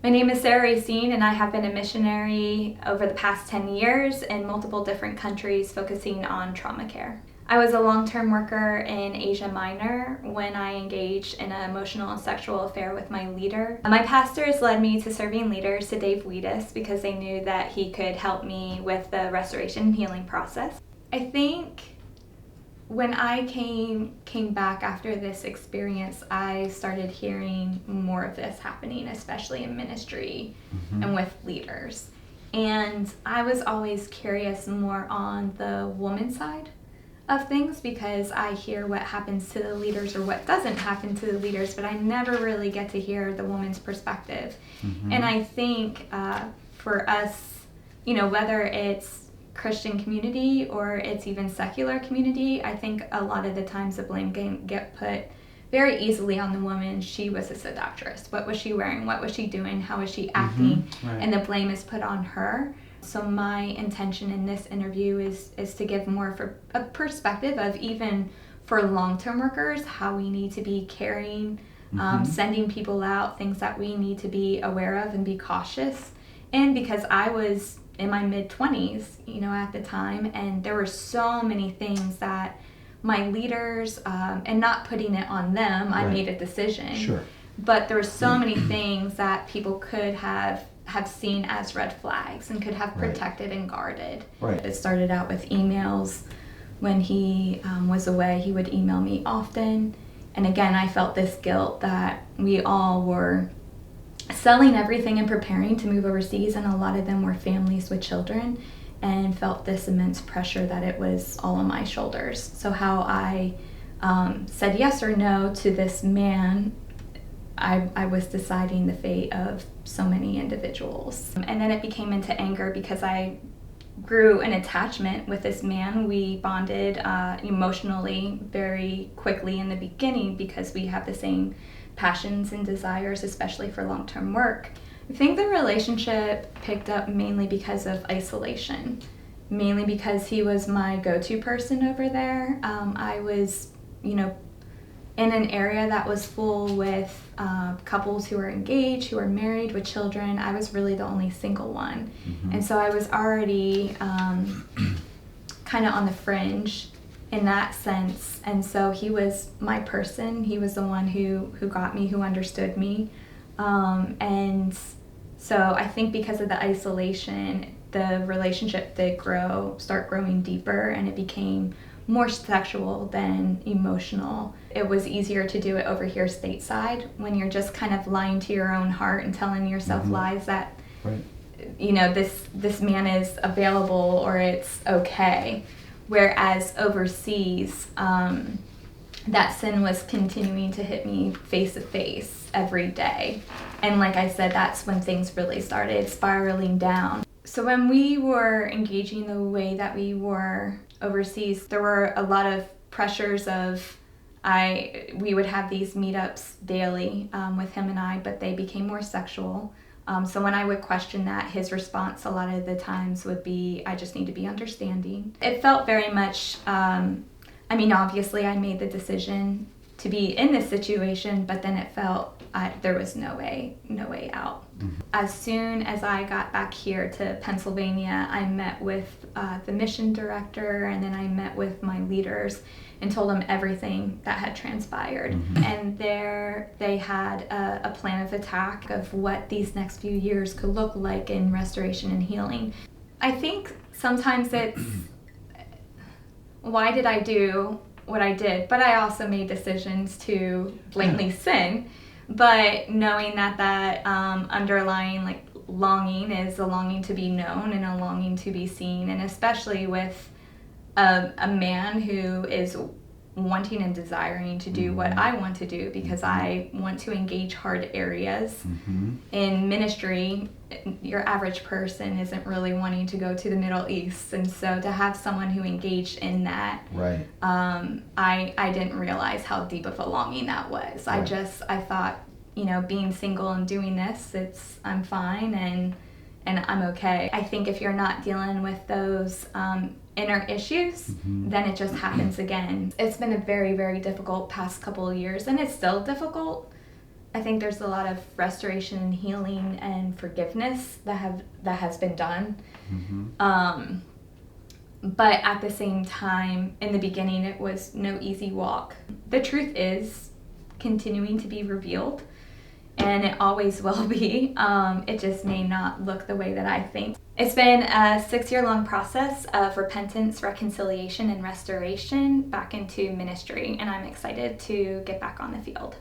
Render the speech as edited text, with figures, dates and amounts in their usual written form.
My name is Sarah Racine, and I have been a missionary over the past 10 years in multiple different countries focusing on trauma care. I was a long-term worker in Asia Minor when I engaged in an emotional and sexual affair with my leader. My pastors led me to serving leaders to Dave Wiedis because they knew that he could help me with the restoration and healing process. I think when I came back after this experience, I started hearing more of this happening, especially in ministry and with leaders. And I was always curious more on the woman side of things because I hear what happens to the leaders or what doesn't happen to the leaders, but I never really get to hear the woman's perspective. And I think for us, whether it's Christian community or it's even secular community, I think a lot of the times the blame can get put very easily on the woman. She was a seductress. What was she wearing? What was she doing? How was she acting? Right. And the blame is put on her. So my intention in this interview is to give more of a perspective of, even for long-term workers, how we need to be caring, sending people out, things that we need to be aware of and be cautious. And because I was in my mid-20s, at the time, and there were so many things that my leaders, and not putting it on them, I made a decision. Sure. But there were so many things that people could have seen as red flags and could have protected and guarded. Right. It started out with emails. When he was away, he would email me often. And again, I felt this guilt that we all were selling everything and preparing to move overseas, and a lot of them were families with children, and felt this immense pressure that it was all on my shoulders. So how I said yes or no to this man, I was deciding the fate of so many individuals. And then it became into anger because I grew an attachment with this man. We bonded emotionally very quickly in the beginning because we have the same passions and desires, especially for long-term work. I think the relationship picked up mainly because of isolation, mainly because he was my go-to person over there. I was, in an area that was full with couples who were engaged, who were married with children. I was really the only single one. And so I was already kind of on the fringe in that sense. And so he was my person. He was the one who got me, who understood me. And so I think because of the isolation, the relationship did start growing deeper, and it became more sexual than emotional. It was easier to do it over here stateside when you're just kind of lying to your own heart and telling yourself lies that, this man is available or it's okay. Whereas overseas, that sin was continuing to hit me face to face every day. And like I said, that's when things really started spiraling down. So when we were engaging the way that we were overseas, there were a lot of pressures of, we would have these meetups daily with him and I, but they became more sexual. So when I would question that, his response a lot of the times would be, I just need to be understanding. It felt very much, obviously I made the decision to be in this situation, but then it felt there was no way out. As soon as I got back here to Pennsylvania, I met with the mission director, and then I met with my leaders and told them everything that had transpired. And there they had a plan of attack of what these next few years could look like in restoration and healing. I think sometimes it's, why did I do what I did? But I also made decisions to blatantly sin. But knowing that underlying longing is a longing to be known and a longing to be seen, and especially with a man who is wanting and desiring to do what I want to do, because I want to engage hard areas. In ministry, your average person isn't really wanting to go to the Middle East, and so to have someone who engaged in that, I didn't realize how deep of a longing that was. I thought, being single and doing this, I'm fine and I'm okay. I think if you're not dealing with those inner issues, then it just happens again. It's been a very, very difficult past couple of years, and it's still difficult, I think there's a lot of restoration and healing and forgiveness that has been done. Mm-hmm. But at the same time, in the beginning, it was no easy walk. The truth is continuing to be revealed, and it always will be. It just may not look the way that I think. It's been a 6-year-long process of repentance, reconciliation, and restoration back into ministry, and I'm excited to get back on the field.